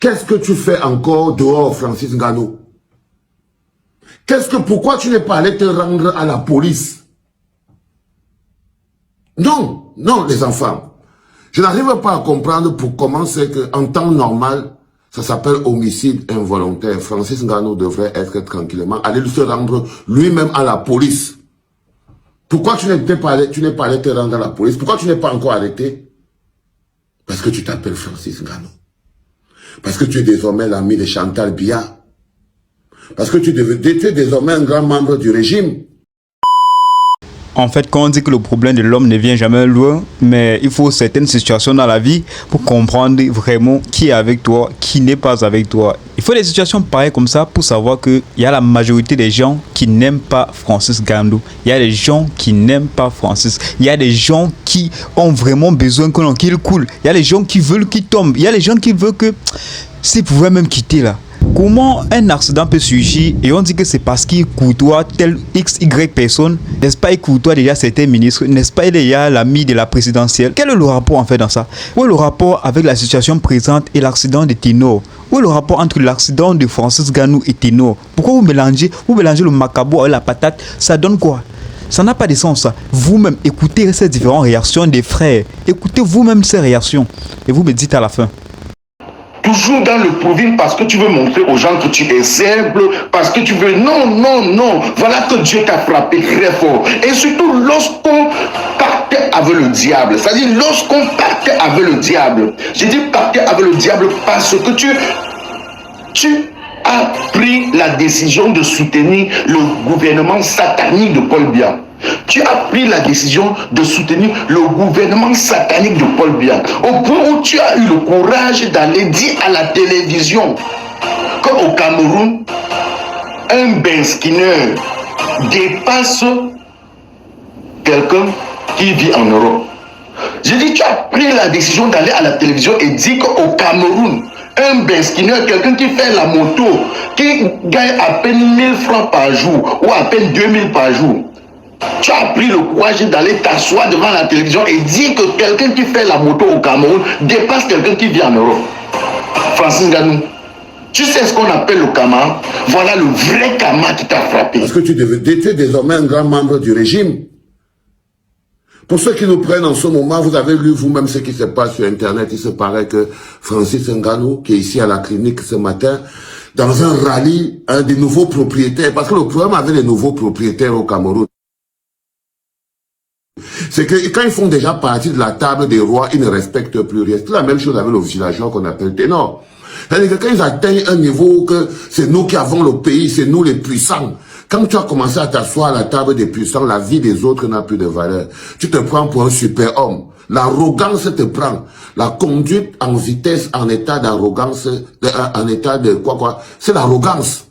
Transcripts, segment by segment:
Qu'est-ce que tu fais encore dehors, Francis Ngannou? Pourquoi tu n'es pas allé te rendre à la police? Non, non, les enfants. Je n'arrive pas à comprendre pour comment c'est qu'en temps normal, ça s'appelle homicide involontaire. Francis Ngannou devrait être tranquillement, aller se rendre lui-même à la police. Pourquoi tu n'es pas allé te rendre à la police? Pourquoi tu n'es pas encore arrêté? Parce que tu t'appelles Francis Ngannou. Parce que tu es désormais l'ami de Chantal Biya. Parce que tu es désormais un grand membre du régime. En fait, quand on dit que le problème de l'homme ne vient jamais loin, mais il faut certaines situations dans la vie pour comprendre vraiment qui est avec toi, qui n'est pas avec toi. Il faut des situations pareilles comme ça pour savoir qu'il y a la majorité des gens qui n'aiment pas Francis Ngannou. Il y a des gens qui n'aiment pas Francis. Il y a des gens qui ont vraiment besoin qu'il coule. Il y a des gens qui veulent qu'il tombe. Il y a des gens qui veulent que s'il pouvait même quitter là. Comment un accident peut surgir et on dit que c'est parce qu'il courtoie tel X, Y personne? N'est-ce pas, il courtoie déjà certains ministres? N'est-ce pas, il est déjà l'ami de la présidentielle? Quel est le rapport en fait dans ça? Où est le rapport avec la situation présente et l'accident de Ténor? Où est le rapport entre l'accident de Francis Ngannou et Ténor? Pourquoi vous mélangez le macabo avec la patate? Ça donne quoi? Ça n'a pas de sens ça. Vous-même, écoutez ces différentes réactions des frères. Écoutez vous-même ces réactions et vous me dites à la fin. Toujours dans le profil parce que tu veux montrer aux gens que tu es simple, parce que tu veux... Non, non, non. Voilà que Dieu t'a frappé très fort. Et surtout lorsqu'on partait avec le diable. C'est-à-dire lorsqu'on partait avec le diable. J'ai dit partait avec le diable parce que tu as pris la décision de soutenir le gouvernement satanique de Paul Biya. Tu as pris la décision de soutenir le gouvernement satanique de Paul Biya. Au point où tu as eu le courage d'aller dire à la télévision qu'au Cameroun, un Ben Skinner dépasse quelqu'un qui vit en Europe. Je dis, tu as pris la décision d'aller à la télévision et dire qu'au Cameroun, un Ben Skinner, quelqu'un qui fait la moto, qui gagne à peine 1000 francs par jour ou à peine 2000 par jour. Tu as pris le courage d'aller t'asseoir devant la télévision et dire que quelqu'un qui fait la moto au Cameroun dépasse quelqu'un qui vit en Europe. Francis Ngannou, tu sais ce qu'on appelle le karma? Voilà le vrai karma qui t'a frappé. Parce que tu es désormais un grand membre du régime. Pour ceux qui nous prennent en ce moment, vous avez lu vous-même ce qui se passe sur Internet. Il se paraît que Francis Ngannou, qui est ici à la clinique ce matin, dans un rallye, un des nouveaux propriétaires, parce que le problème avec les nouveaux propriétaires au Cameroun, c'est que quand ils font déjà partie de la table des rois, ils ne respectent plus rien. C'est la même chose avec le villageois qu'on appelle Ténor. C'est-à-dire que quand ils atteignent un niveau que c'est nous qui avons le pays, c'est nous les puissants. Quand tu as commencé à t'asseoir à la table des puissants, la vie des autres n'a plus de valeur. Tu te prends pour un super-homme. L'arrogance te prend. La conduite en vitesse, en état d'arrogance, en état de quoi, c'est l'arrogance.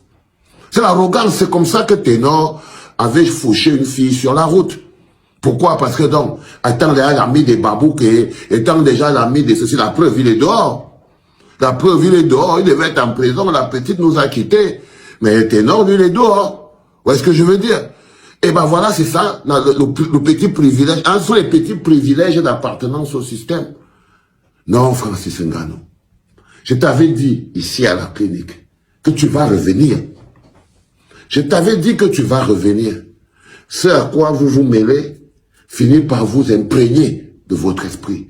C'est l'arrogance. C'est comme ça que Ténor avait fauché une fille sur la route. Pourquoi? Parce que donc, étant déjà l'ami des babouks et étant déjà l'ami de ceci, la preuve, il est dehors. La preuve, il est dehors, il devait être en prison, la petite nous a quittés. Mais Ténor, lui, il est dehors. Vous voyez ce que je veux dire? Et ben voilà, c'est ça, le petit privilège. Un sont les petits privilèges d'appartenance au système. Non, Francis Ngannou. Je t'avais dit, ici à la clinique, que tu vas revenir. Je t'avais dit que tu vas revenir. Ce à quoi vous vous mêlez, finit par vous imprégner de votre esprit.